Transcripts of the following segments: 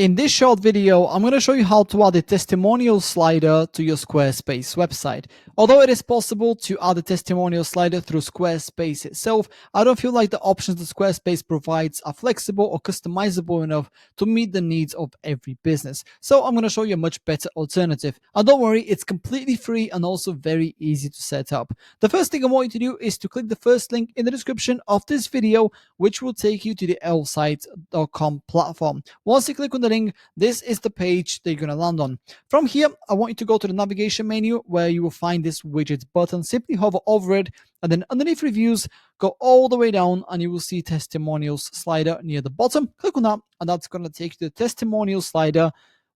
In this short video, I'm going to show you how to add a testimonial slider to your Squarespace website. Although it is possible to add a testimonial slider through Squarespace itself, I don't feel like the options that Squarespace provides are flexible or customizable enough to meet the needs of every business. So I'm going to show you a much better alternative. And don't worry, it's completely free and also very easy to set up. The first thing I want you to do is to click the first link in the description of this video, which will take you to the elfsite.com platform. Once you click on the link, this is the page that you're going to land on. From here, I want you to go to the navigation menu where you will find this widgets button. Simply hover over it, and then underneath reviews, go all the way down and you will see testimonials slider near the bottom. Click on that, and that's going to take you to the testimonial slider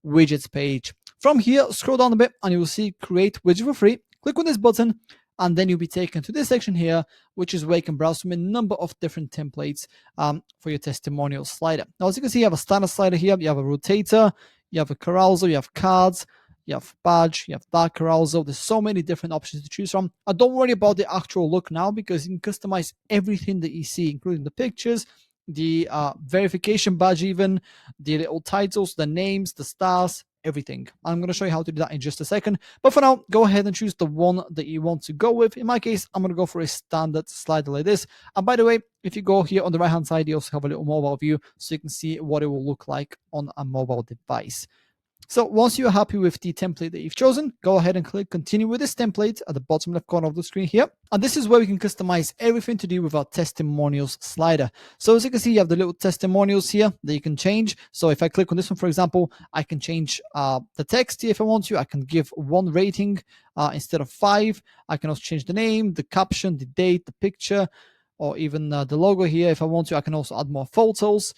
widgets page. From here, scroll down a bit and you will see create widget for free. Click on this button, and then you'll be taken to this section here, which is where you can browse from a number of different templates for your testimonial slider. Now, as you can see, you have a standard slider here, you have a rotator, you have a carousel, you have cards, you have badge, you have dark carousel. There's so many different options to choose from. And don't worry about the actual look now, because you can customize everything that you see, including the pictures, the verification badge, even the little titles, the names, the stars, everything. I'm going to show you how to do that in just a second. But for now, go ahead and choose the one that you want to go with. In my case, I'm going to go for a standard slider like this. And by the way, if you go here on the right hand side, you also have a little mobile view so you can see what it will look like on a mobile device. So once you're happy with the template that you've chosen, go ahead and click continue with this template at the bottom left corner of the screen here. And this is where we can customize everything to do with our testimonials slider. So as you can see, you have the little testimonials here that you can change. So if I click on this one, for example, I can change the text here if I want to. I can give 1 rating instead of 5. I can also change the name, the caption, the date, the picture, or even the logo here if I want to. I can also add more photos.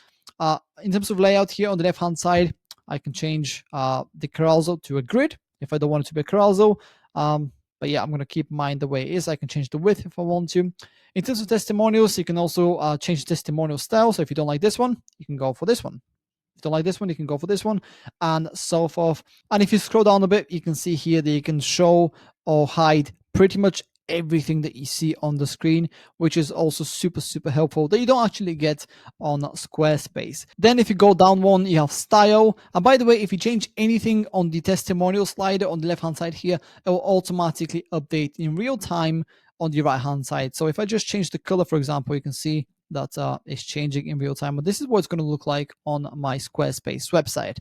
In terms of layout here on the left hand side, I can change the carousel to a grid if I don't want it to be a carousel. But yeah, I'm going to keep mine the way it is. I can change the width if I want to. In terms of testimonials, you can also change the testimonial style. So if you don't like this one, you can go for this one. If you don't like this one, you can go for this one, and so forth. And if you scroll down a bit, you can see here that you can show or hide pretty much everything that you see on the screen, which is also super helpful that you don't actually get on Squarespace. Then if you go down one, you have style. And by the way, if you change anything on the testimonial slider on the left hand side here, it will automatically update in real time on the right hand side. So if I just change the color, for example, you can see that it's changing in real time. But this is what it's going to look like on my Squarespace website.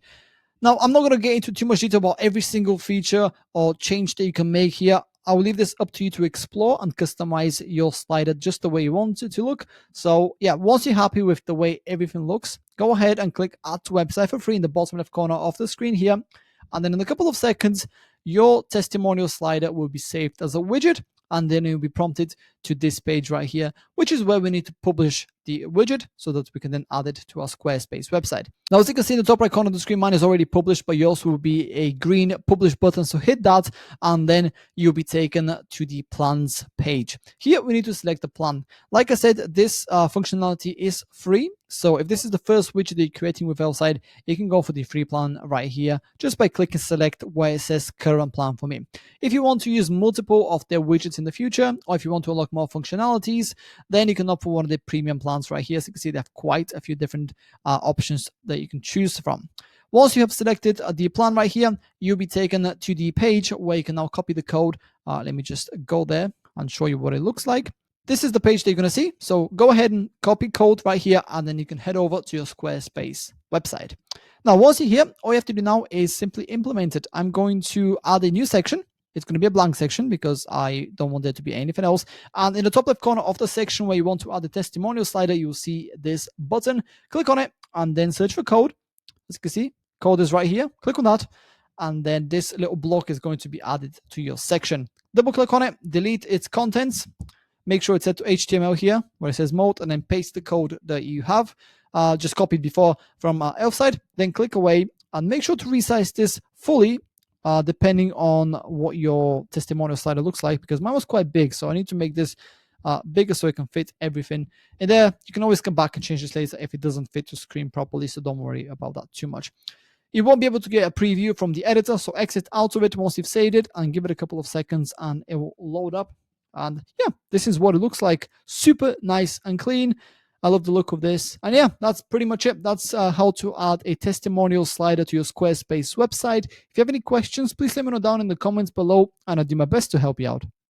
Now, I'm not going to get into too much detail about every single feature or change that you can make here. I will leave this up to you to explore and customize your slider just the way you want it to look. So yeah, once you're happy with the way everything looks, go ahead and click add to website for free in the bottom left corner of the screen here. And then in a couple of seconds, your testimonial slider will be saved as a widget, and then you'll be prompted to this page right here, which is where we need to publish the widget so that we can then add it to our Squarespace website. Now, as you can see in the top right corner of the screen, mine is already published, but yours will be a green publish button. So hit that, and then you'll be taken to the plans page. Here, we need to select the plan. Like I said, this functionality is free. So if this is the first widget that you're creating with Elfsite, you can go for the free plan right here just by clicking select where it says current plan for me. If you want to use multiple of their widgets in the future, or if you want to unlock more functionalities, then you can opt for one of the premium plans right here. So you can see they have quite a few different options that you can choose from. Once you have selected the plan right here, you'll be taken to the page where you can now copy the code. Let me just go there and show you what it looks like. This is the page that you're going to see. So go ahead and copy code right here, and then you can head over to your Squarespace website. Now, once you're here, all you have to do now is simply implement it. I'm going to add a new section. It's going to be a blank section because I don't want there to be anything else. And in the top left corner of the section where you want to add the testimonial slider, you'll see this button. Click on it and then search for code. As you can see, code is right here. Click on that. And then this little block is going to be added to your section. Double click on it, delete its contents. Make sure it's set to HTML here where it says mode, and then paste the code that you have just copied before from Elfsite. Then click away and make sure to resize this fully depending on what your testimonial slider looks like, because mine was quite big. So I need to make this bigger so it can fit everything in there. You can always come back and change this later if it doesn't fit your screen properly. So don't worry about that too much. You won't be able to get a preview from the editor. So exit out of it once you've saved it and give it a couple of seconds and it will load up. And yeah, this is what it looks like. Super nice and clean. I love the look of this. And yeah, that's pretty much it. That's how to add a testimonial slider to your Squarespace website. If you have any questions, please let me know down in the comments below, and I'll do my best to help you out.